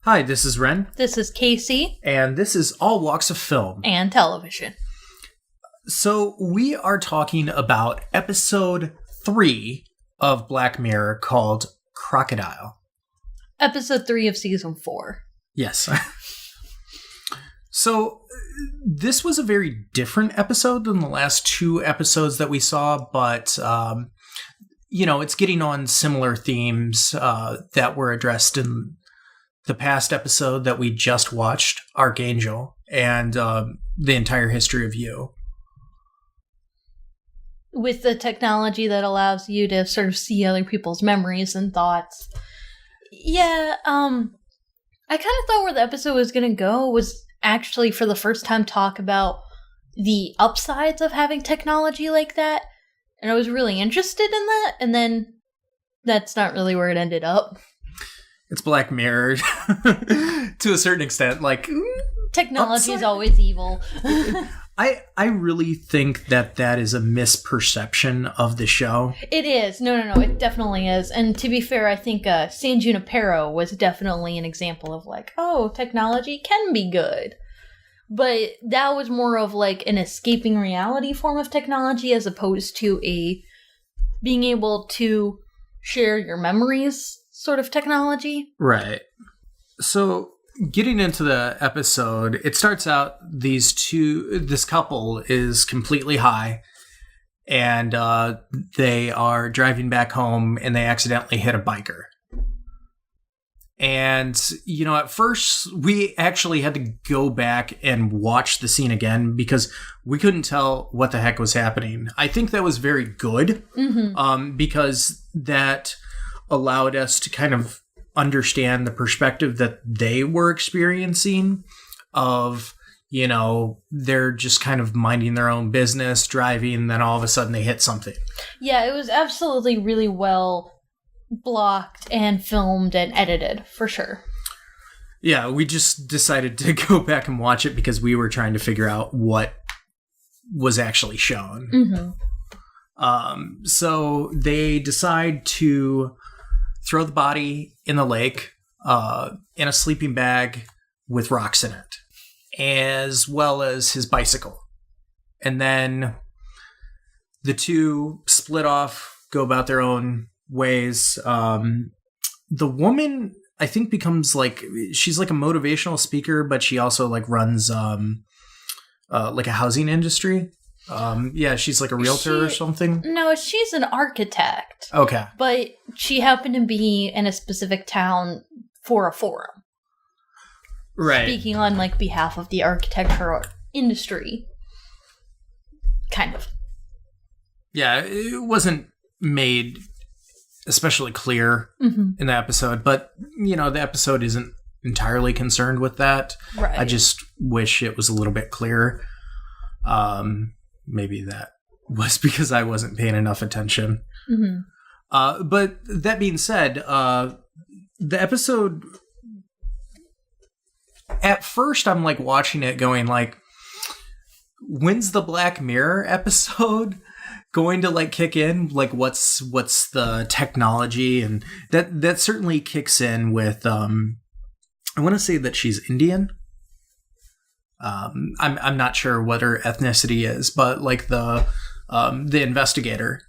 Hi, this is Ren. This is Casey. And this is All Walks of Film. And television. So we are talking about episode 3 of Black Mirror called Crocodile. Episode 3 of season 4. Yes. So this was a very different episode than the last 2 episodes that we saw, but, it's getting on similar themes that were addressed in the past episode that we just watched, Archangel, and the entire history of you. With the technology that allows you to sort of see other people's memories and thoughts. Yeah, I kind of thought where the episode was going to go was actually for the first time talk about the upsides of having technology like that. And I was really interested in that, and then that's not really where it ended up. It's Black Mirror to a certain extent. Like, technology is always evil. I really think that is a misperception of the show. It is. No, it definitely is. And to be fair, I think San Junipero was definitely an example of like, oh, technology can be good. But that was more of like an escaping reality form of technology as opposed to a being able to share your memories sort of technology. Right. So getting into the episode, it starts out this couple is completely high and they are driving back home and they accidentally hit a biker. And, at first we actually had to go back and watch the scene again because we couldn't tell what the heck was happening. I think that was very good because that allowed us to kind of understand the perspective that they were experiencing of, they're just kind of minding their own business, driving, then all of a sudden they hit something. Yeah, it was absolutely really well blocked and filmed and edited, for sure. Yeah, we just decided to go back and watch it because we were trying to figure out what was actually shown. So they decide to throw the body in the lake in a sleeping bag with rocks in it, as well as his bicycle. And then the two split off, go about their own ways. The woman, I think, becomes she's like a motivational speaker, but she also runs like a housing industry. She's like a realtor or something. No, she's an architect. Okay. But she happened to be in a specific town for a forum. Right. Speaking on behalf of the architectural industry. Kind of. Yeah, it wasn't made especially clear in the episode, but the episode isn't entirely concerned with that. Right. I just wish it was a little bit clearer. Maybe that was because I wasn't paying enough attention. But that being said, the episode, at first I'm watching it going when's the Black Mirror episode going to kick in? What's the technology? And that certainly kicks in with, I want to say that she's Indian. I'm not sure what her ethnicity is, but the investigator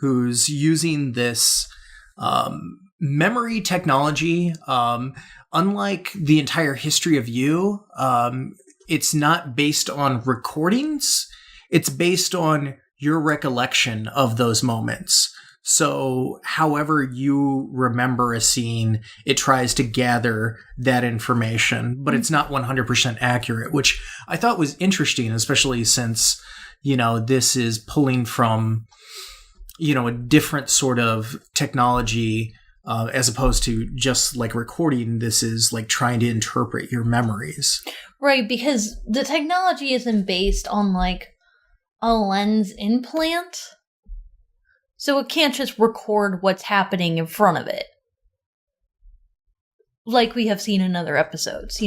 who's using this memory technology, unlike the entire history of you, it's not based on recordings. It's based on your recollection of those moments. So however you remember a scene, it tries to gather that information, but it's not 100% accurate, which I thought was interesting, especially since, this is pulling from, a different sort of technology, as opposed to just recording. This is trying to interpret your memories. Right, because the technology isn't based on a lens implant. So it can't just record what's happening in front of it. Like we have seen in other episodes,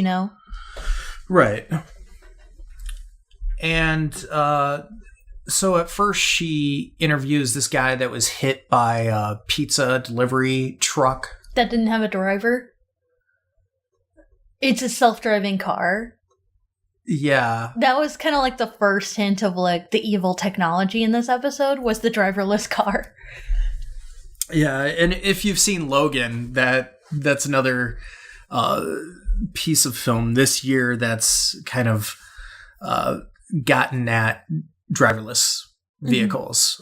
Right. And so at first she interviews this guy that was hit by a pizza delivery truck. That didn't have a driver? it's a self-driving car. Yeah. That was kind of like the first hint of like the evil technology in this episode was the driverless car. Yeah, and if you've seen Logan, that's another piece of film this year that's kind of gotten at driverless vehicles,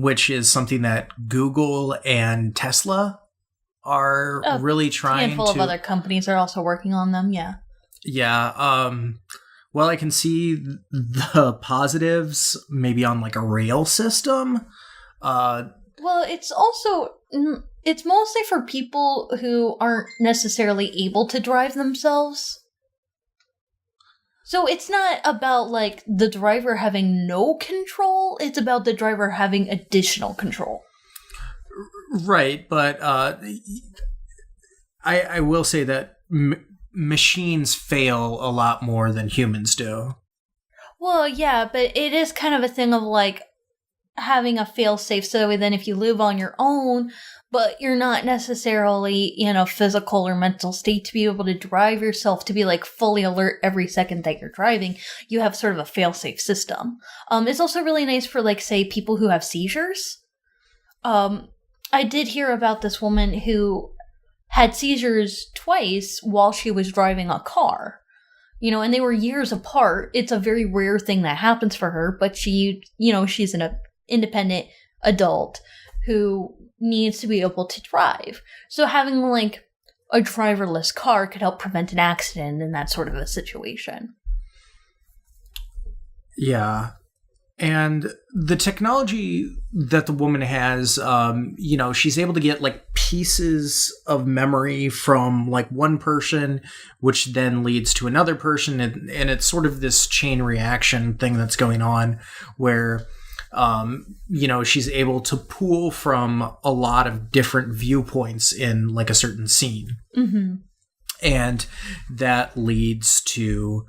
which is something that Google and Tesla are really trying to. A handful of other companies are also working on them, yeah. Yeah, well, I can see the positives maybe on like a rail system. Well, it's mostly for people who aren't necessarily able to drive themselves. So it's not about like the driver having no control, it's about the driver having additional control. Right, but I will say that machines fail a lot more than humans do. Well, yeah, but it is kind of a thing of like having a fail-safe, so then if you live on your own, but you're not necessarily in a physical or mental state to be able to drive yourself, to be like fully alert every second that you're driving, you have sort of a fail-safe system. It's also really nice for like, say, people who have seizures. I did hear about this woman who had seizures twice while she was driving a car. You know, and they were years apart. It's a very rare thing that happens for her, but she's an independent adult who needs to be able to drive. So having like a driverless car could help prevent an accident in that sort of a situation. Yeah. And the technology that the woman has, she's able to get like pieces of memory from like one person, which then leads to another person. And it's sort of this chain reaction thing that's going on where, she's able to pull from a lot of different viewpoints in like a certain scene. Mm-hmm. And that leads to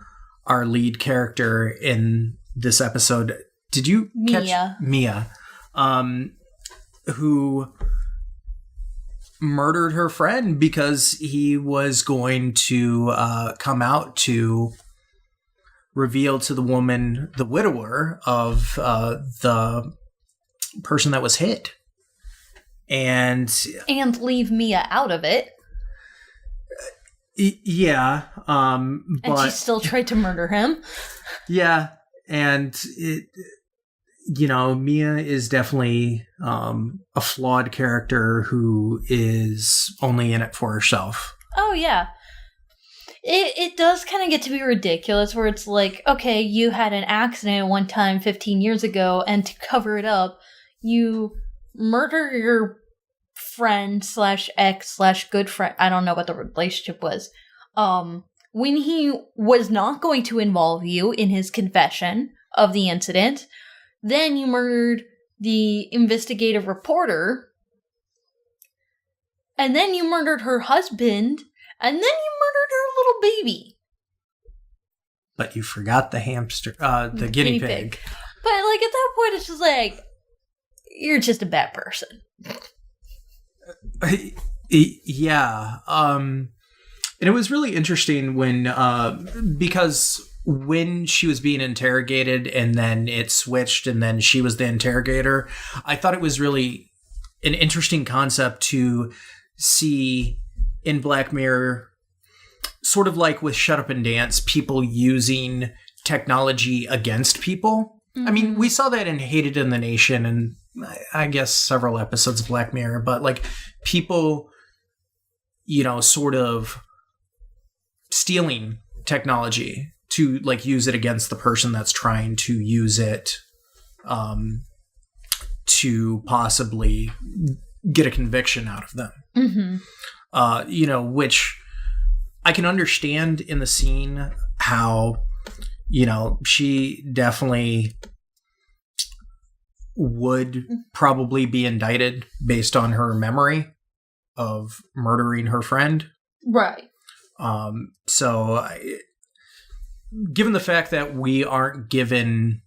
our lead character in this episode. Did you catch Mia? Who murdered her friend because he was going to come out to reveal to the woman, the widower of the person that was hit. And leave Mia out of it. Yeah. And she still tried to murder him. Yeah. And Mia is definitely a flawed character who is only in it for herself. Oh, yeah. It does kind of get to be ridiculous where it's like, okay, you had an accident one time 15 years ago, and to cover it up, you murder your friend / ex / good friend. I don't know what the relationship was. When he was not going to involve you in his confession of the incident, then you murdered the investigative reporter, and then you murdered her husband, and then you murdered her little baby. But you forgot the hamster, the guinea pig. But like at that point, it's just like, you're just a bad person. Yeah. And it was really interesting when, because when she was being interrogated and then it switched and then she was the interrogator, I thought it was really an interesting concept to see in Black Mirror, sort of like with Shut Up and Dance, people using technology against people. Mm-hmm. I mean, we saw that in Hated in the Nation and I guess several episodes of Black Mirror, but like people, sort of stealing technology to like use it against the person that's trying to use it to possibly get a conviction out of them. Mm-hmm. Which I can understand in the scene how, she definitely would probably be indicted based on her memory of murdering her friend. Right. So given the fact that we aren't given,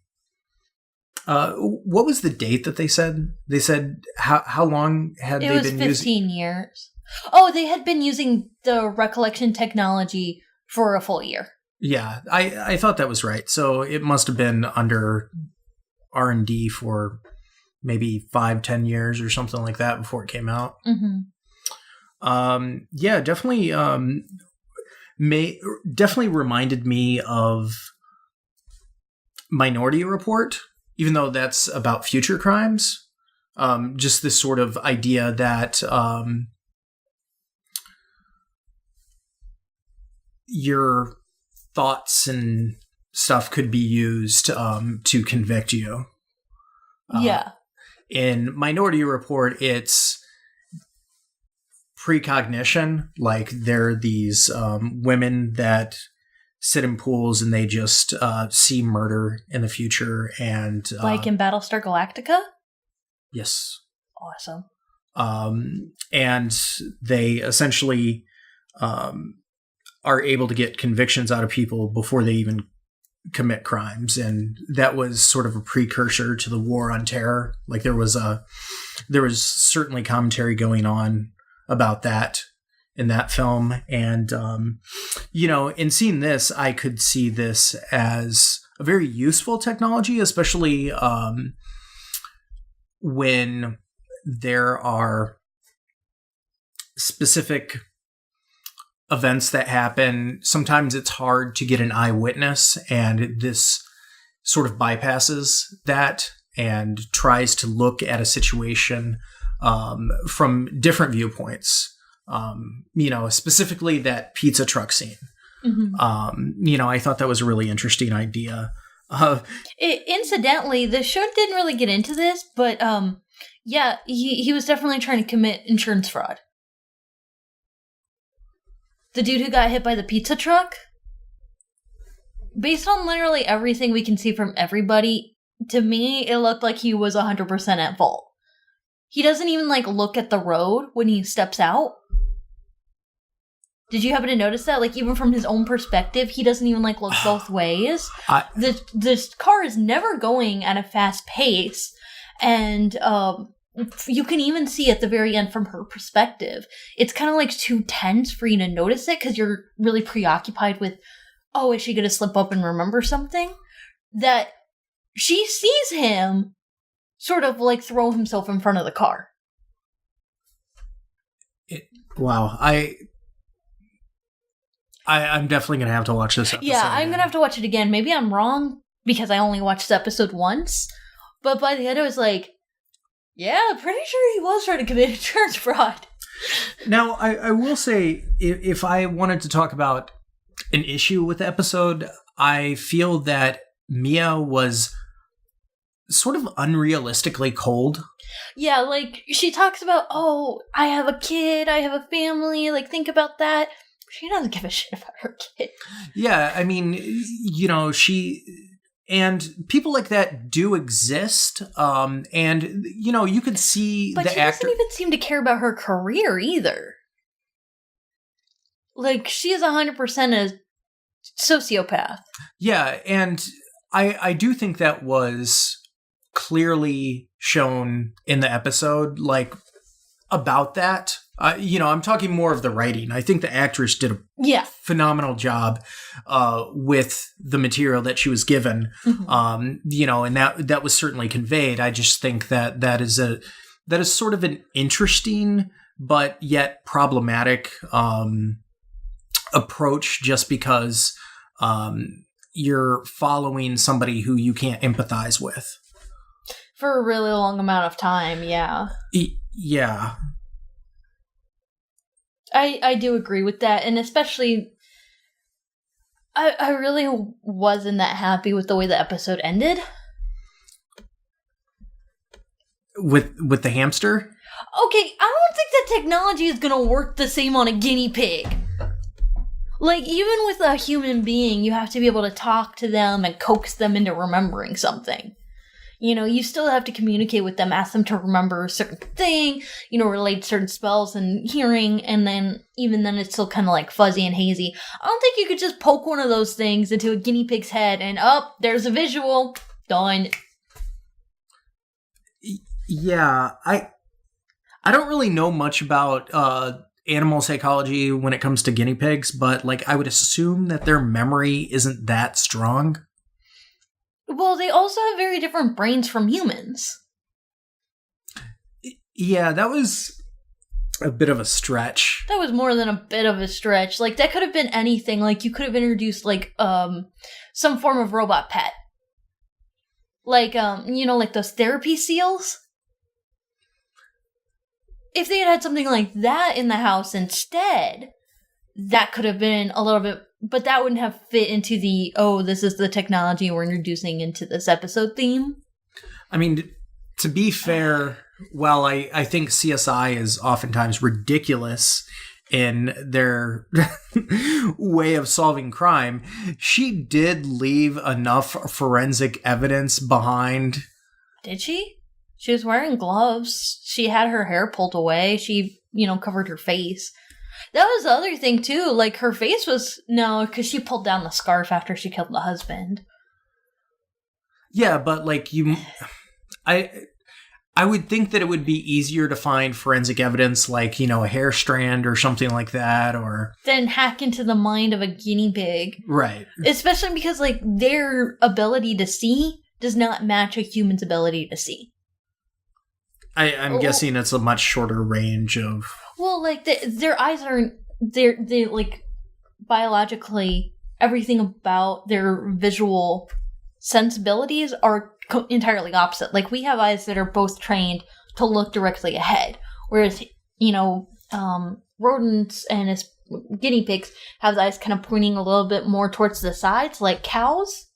what was the date that they said? They said how long had they been using? It was 15 years. Oh, they had been using the recollection technology for a full year. Yeah, I thought that was right. So it must have been under R&D for maybe 5-10 years or something like that before it came out. Yeah, definitely. Definitely reminded me of Minority Report, even though that's about future crimes. Just this sort of idea that your thoughts and stuff could be used to convict you. Yeah. In Minority Report, it's precognition. Like, there are these women that sit in pools and they just see murder in the future. And like in Battlestar Galactica? Yes. Awesome. And they essentially are able to get convictions out of people before they even commit crimes. And that was sort of a precursor to the War on Terror. Like, there was certainly commentary going on about that in that film. And, in seeing this, I could see this as a very useful technology, especially when there are specific events that happen. Sometimes it's hard to get an eyewitness, and this sort of bypasses that and tries to look at a situation from different viewpoints. Specifically that pizza truck scene. I thought that was a really interesting idea. Incidentally, the show didn't really get into this, but he was definitely trying to commit insurance fraud. The dude who got hit by the pizza truck? Based on literally everything we can see from everybody, to me, it looked like he was 100% at fault. He doesn't even, look at the road when he steps out. Did you happen to notice that? Even from his own perspective, he doesn't even, look both ways. This car is never going at a fast pace, and you can even see at the very end from her perspective. It's kind of too tense for you to notice it because you're really preoccupied with, is she going to slip up and remember something? That she sees him sort of throw himself in front of the car. Wow. I'm definitely going to have to watch this episode. Yeah, I'm going to have to watch it again. Maybe I'm wrong because I only watched the episode once. But by the end, I was yeah, pretty sure he was trying to commit insurance fraud. Now, I will say, if I wanted to talk about an issue with the episode, I feel that Mia was sort of unrealistically cold. Yeah, she talks about, I have a kid, I have a family, think about that. She doesn't give a shit about her kid. Yeah, I mean, she... And people like that do exist, and, you could see but the actor... But she doesn't even seem to care about her career, either. She is 100% a sociopath. Yeah, and I do think that was clearly shown in the episode, about that. I'm talking more of the writing. I think the actress did a phenomenal job with the material that she was given. And that was certainly conveyed. I just think that is sort of an interesting but yet problematic approach, just because you're following somebody who you can't empathize with for a really long amount of time. Yeah. Yeah. I do agree with that, and especially, I really wasn't that happy with the way the episode ended. With the hamster? Okay, I don't think that technology is gonna work the same on a guinea pig. Even with a human being, you have to be able to talk to them and coax them into remembering something. You still have to communicate with them, ask them to remember a certain thing, relate certain spells and hearing, and then, even then, it's still kind of fuzzy and hazy. I don't think you could just poke one of those things into a guinea pig's head and, there's a visual. Done. Yeah, I don't really know much about animal psychology when it comes to guinea pigs, but like I would assume that their memory isn't that strong. Well, they also have very different brains from humans. Yeah, that was a bit of a stretch. That was more than a bit of a stretch. Like, that could have been anything. Like, you could have introduced, like, some form of robot pet. Like, like those therapy seals? If they had something like that in the house instead, that could have been a little bit, but that wouldn't have fit into the, this is the technology we're introducing into this episode theme. I mean, to be fair, while I think CSI is oftentimes ridiculous in their way of solving crime, she did leave enough forensic evidence behind. Did she? She was wearing gloves. She had her hair pulled away. She, covered her face. That was the other thing, too. Like, her face was... No, because she pulled down the scarf after she killed the husband. Yeah, but, like, I would think that it would be easier to find forensic evidence like, a hair strand or something like that, or... Then hack into the mind of a guinea pig. Right. Especially because, like, their ability to see does not match a human's ability to see. I'm guessing it's a much shorter range of... Well, like, their eyes aren't... They're, like, biologically, everything about their visual sensibilities are entirely opposite. Like, we have eyes that are both trained to look directly ahead, whereas, rodents and guinea pigs have the eyes kind of pointing a little bit more towards the sides, like cows.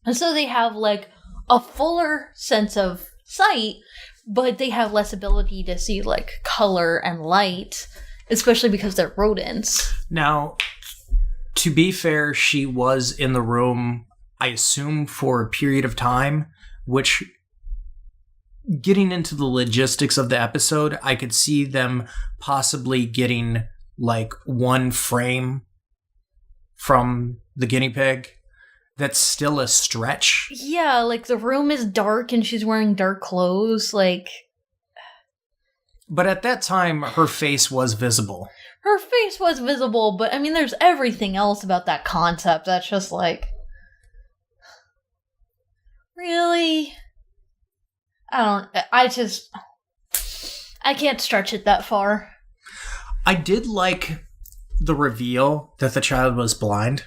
And so they have, like, a fuller sense of sight, but they have less ability to see, like, color and light, especially because they're rodents. Now, to be fair, she was in the room, I assume, for a period of time, which, getting into the logistics of the episode, I could see them possibly getting, like, one frame from the guinea pig. That's still a stretch. Yeah, like, the room is dark and she's wearing dark clothes, like... But at that time, her face was visible. Her face was visible, but, I mean, there's everything else about that concept that's just like... Really? I can't stretch it that far. I did like the reveal that the child was blind.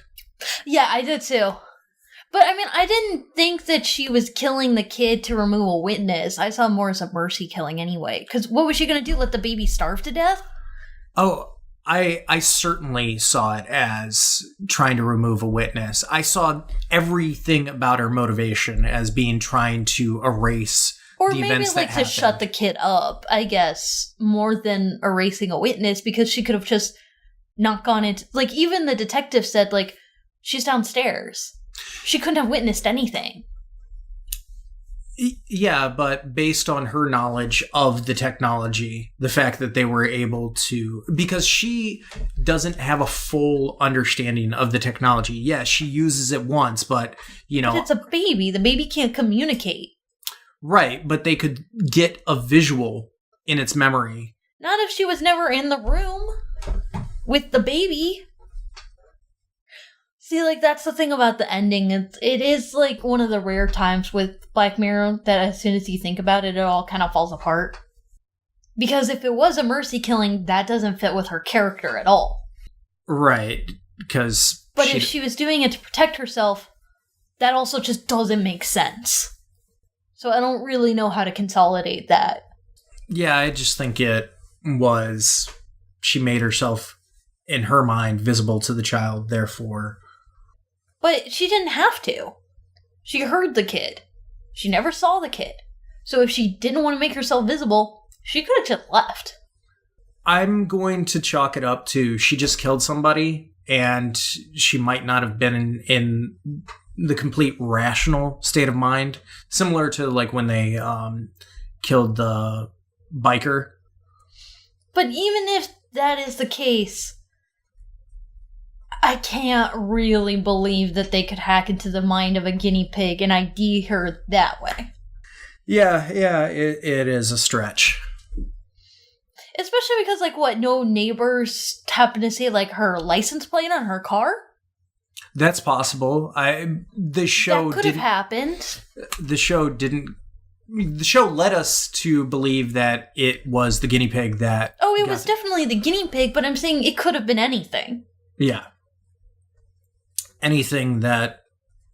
Yeah, I did too. But, I mean, I didn't think that she was killing the kid to remove a witness. I saw more as a mercy killing anyway. Because what was she going to do, let the baby starve to death? Oh, I certainly saw it as trying to remove a witness. I saw everything about her motivation as being trying to erase the events that happened. Or maybe, like, to shut the kid up, I guess, more than erasing a witness, because she could have just not gone into... Like, even the detective said, like, she's downstairs. She couldn't have witnessed anything. Yeah, but based on her knowledge of the technology, the fact that they were able to... Because she doesn't have a full understanding of the technology. Yeah, she uses it once, but, But it's a baby. The baby can't communicate. Right, but they could get a visual in its memory. Not if she was never in the room with the baby. See, like, that's the thing about the ending. It is, like, one of the rare times with Black Mirror that as soon as you think about it, it all kind of falls apart. Because if it was a mercy killing, that doesn't fit with her character at all. Right, because... But if she was doing it to protect herself, that also just doesn't make sense. So I don't really know how to consolidate that. Yeah, I just think it was... She made herself, in her mind, visible to the child, therefore... But she didn't have to. She heard the kid. She never saw the kid. So if she didn't want to make herself visible, she could have just left. I'm going to chalk it up to she just killed somebody, and she might not have been in the complete rational state of mind. Similar to, like, when they killed the biker. But even if that is the case... I can't really believe that they could hack into the mind of a guinea pig and ID her that way. Yeah, it is a stretch. Especially because, like, what, no neighbors happen to see, like, her license plate on her car? That's possible. The show that could have happened. The show didn't. The show led us to believe that it was the guinea pig that. Oh, it was definitely the guinea pig, but I'm saying it could have been anything. Yeah. Anything that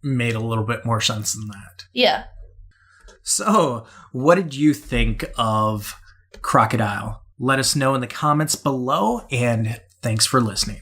made a little bit more sense than that. Yeah. So, what did you think of Crocodile? Let us know in the comments below, and thanks for listening.